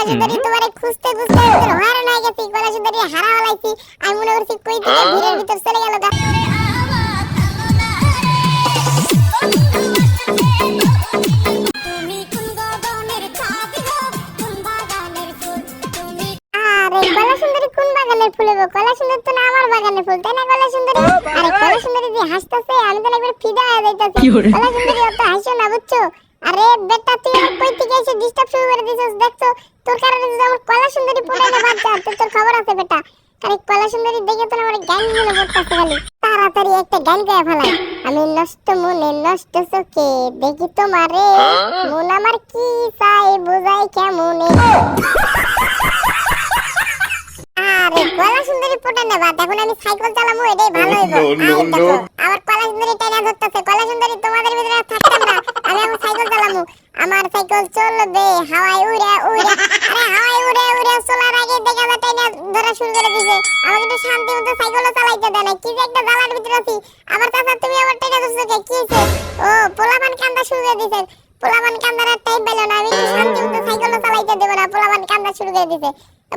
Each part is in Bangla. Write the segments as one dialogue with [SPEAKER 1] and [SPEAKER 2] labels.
[SPEAKER 1] সুন্দরী তোমারে খুঁজতে খুঁজতে তোর হয়রান হয়ে গেছি, কলা সুন্দরী হারা হলাইছি। আমি মনে করছি কই থেকে ভিড়ের ভিতর চলে গেল গা। আরে কলা সুন্দরী কোন বাগানের ফুল গো? কলা সুন্দরী তো না আমার বাগানের ফুল, তাই না কলা সুন্দরী? আরে কলা সুন্দরী যে হাসতাছে আমি তো একবার ফিদা হয়ে যাইতাছি। কলা সুন্দরী অত হাসো না বুঝছো? আরে বেটা তুই আমার কই থেকে এসে ডিস্টার্ব শুরু করে দিছস, দেখছো তোর কারণে যদি আমার কলা সুন্দরী পড়াইলে বাদ যা, তোর খবর আছে বেটা। আরে কলা সুন্দরী দেখে তো আমার গান মনে পড়তাছে খালি, তাড়াতাড়ি একটা গান গায়ে ফেলাই। আমি নষ্ট মনে নষ্ট চোখে দেখি তোমারে, মন আমার কি চাই বোঝাই কেমনে। আরে কলা সুন্দরী পটানে বাদ, এখন আমি সাইকেল চালাবো, এটাই ভালো হইব। আবার কলা সুন্দরী টাইনা ধরতেছে। কলা সুন্দরী তোমাদের ভিতরে থাকতাম না, আমি এখন সাইকেল চালাবো। আমার সাইকেল চলবে হাওয়ায় উড়ে উড়ে। আরে হাওয়ায় উড়ে উড়ে চলার আগে দেখা যায় টাইনা ধরা শুরু করে দিছে। আমাকে একটু শান্তি মতো সাইকেলও চালাইতে দেয় না, কি যে একটা জ্বালার ভিতরে আছি। আবার চাচা তুমি আবার টাইনা ধরছো কে, কি হইছে? ও পোলাপান কান্দা শুরু করে দিছে। পোলাপান কান্দার আর টাইম পেল না, আমি একটু শান্তি মতো সাইকেলও চালাইতে দেব না, পোলাপান কান্দা শুরু করে দিছে।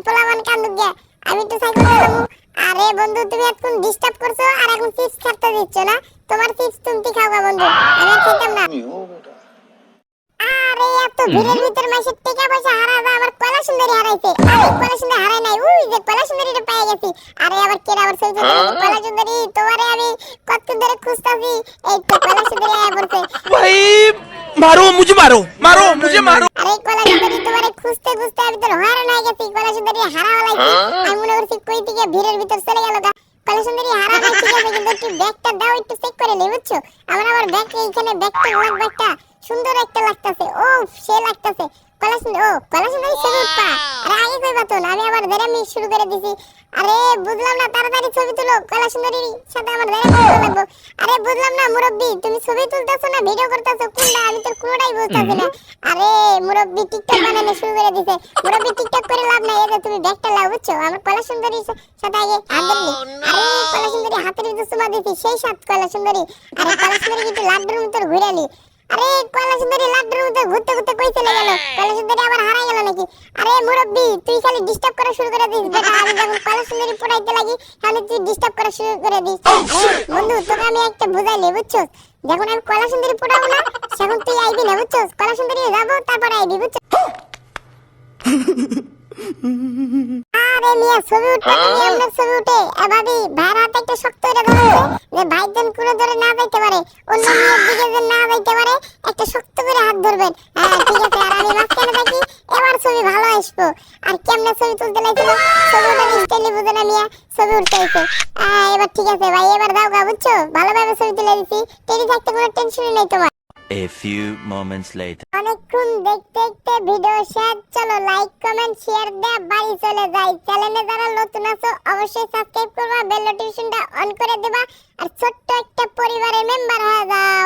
[SPEAKER 1] পোলাপান কান্দুক গিয়া আমি তো সাইকেল চালাবো। আরে বন্ধু তুমি এখন ডিস্টার্ব করছো আর এখন চিপস খেতে দিচ্ছ না, তোমার চিপস তুমি খাওয়া বন্ধু, আমি খেতাম না। আরে এত ভিড়ের ভিতর মাসে টাকা পয়সা হারা যায়, আমার কলা সুন্দরী হারাইছে। আরে কলা সুন্দরী হারাই নাই, ওই যে কলা সুন্দরীটা পেয়ে গেছি। আরে আবার কেরা আবার সই কলা সুন্দরী তোমারে আমি কত ধরে খুঁজতাছি, এই তো কলা সুন্দরী আয়া পড়ছে।
[SPEAKER 2] ভাই মারো মুঝে, মারো মারো মুঝে মারো।
[SPEAKER 1] আরে কলা সুন্দরী তোমারে খুঁজতে খুঁজতে আমি তোর হয়রান হয়ে গেছি, কলা সুন্দরী হারা হলাইছি। আমি মনে করছি কই থেকে ভিড়ের ভিতর চলে গেল গা। কলা সুন্দরী হারা নাই ঠিক আছে, কিন্তু একটু ব্যাগটা দাও, একটু চেক করে নেই বুঝছো। আমার আবার ব্যাগ এইখানে ব্যাগটা লাগবে একটা, সুন্দর একটা লাগতাছে। ও সে লাগতাছে কলা সুন্দরী। ও কলা সুন্দরী ছবি উঠবা, আরে আগে কইবা তো না, আমি আবার দেরামি শুরু করে দিছি। আরে বুঝলাম না, তাড়াতাড়ি ছবি তুলো, কলা সুন্দরীর সাথে আমার দেরামি করতে লাগবে। আরে বুঝলাম না মুরব্বি, তুমি ছবি তুলতাছো না ভিডিও করতাছো কোনটা, আমি তো কোনটাই বুঝতাছি না। আরে মুরব্বি টিকটক বানানো শুরু করে দিছে। মুরব্বি টিকটক করে লাভ নাই, এই যে তুমি ব্যাগটা লাও বুঝছো, আমার কলা সুন্দরীর সাথে আগে হাত ধরলি। আরে কলা সুন্দরী হাতের ভিতর চুমা দিছি, সেই সাত কলা সুন্দরী। আরে কলা সুন্দরী কিন্তু লাড্ডুর ভিতর ঘুরালি। আরে কলা সুন্দরী লাড্ডুর ভিতর ঘুরতে ঘুরতে কই চলে গেল? কলা সুন্দরী আবার হারাই গেল নাকি? আরে মুরব্বি তুই খালি ডিস্টার্ব করা শুরু করে দিস বেটা, আমি যখন কলা সুন্দরী পড়াইতে লাগি তাহলে তুই ডিস্টার্ব করা শুরু করে দিস। বন্ধু তোকে আমি একটা বুঝাইলি বুঝছো, যখন আমি কলা সুন্দরী পড়াবো না তখন তুই আইবি না বুঝছো, কলা সুন্দরী যাবো তারপর আইবি বুঝছো। আরে মিয়া ছবি উঠতে তুমি আপনার ছবি উঠে ভাবি ভাইয়ের হাতে একটা শক্ত করে ধরেছে, যে ভাইজন কোনো ধরে না যাইতে পারে, অন্য মেয়ের দিকে যে না যাইতে পারে একটা শক্ত করে হাত ধরবেন। হ্যাঁ ঠিক আছে, আর আমি মাঝখানে থাকি, এবার ছবি ভালো আসবো। আর কেমনে ছবি তুলতে লাগছিল, ছবি উঠার স্টাইলে বুঝে না মিয়া, ছবি উঠতে হইছে। এবার ঠিক আছে ভাই, এবার দাও গা বুঝছো, ভালোভাবে ছবি তুলে দিছি, টেডি থাকতে কোনো টেনশনই নেই তোমার।
[SPEAKER 3] A few moments later.
[SPEAKER 1] অনেকক্ষণ দেখতে দেখতে ভিডিও শেষ, চলো লাইক কমেন্ট শেয়ার দিয়ে বাড়ি চলে যাই। চ্যানেলে যারা নতুন আছো অবশ্যই সাবস্ক্রাইব করবা, বেল নোটিফিকেশনটা অন করে দিবা, আর ছোট্ট একটা পরিবারের মেম্বার হয়ে যাও।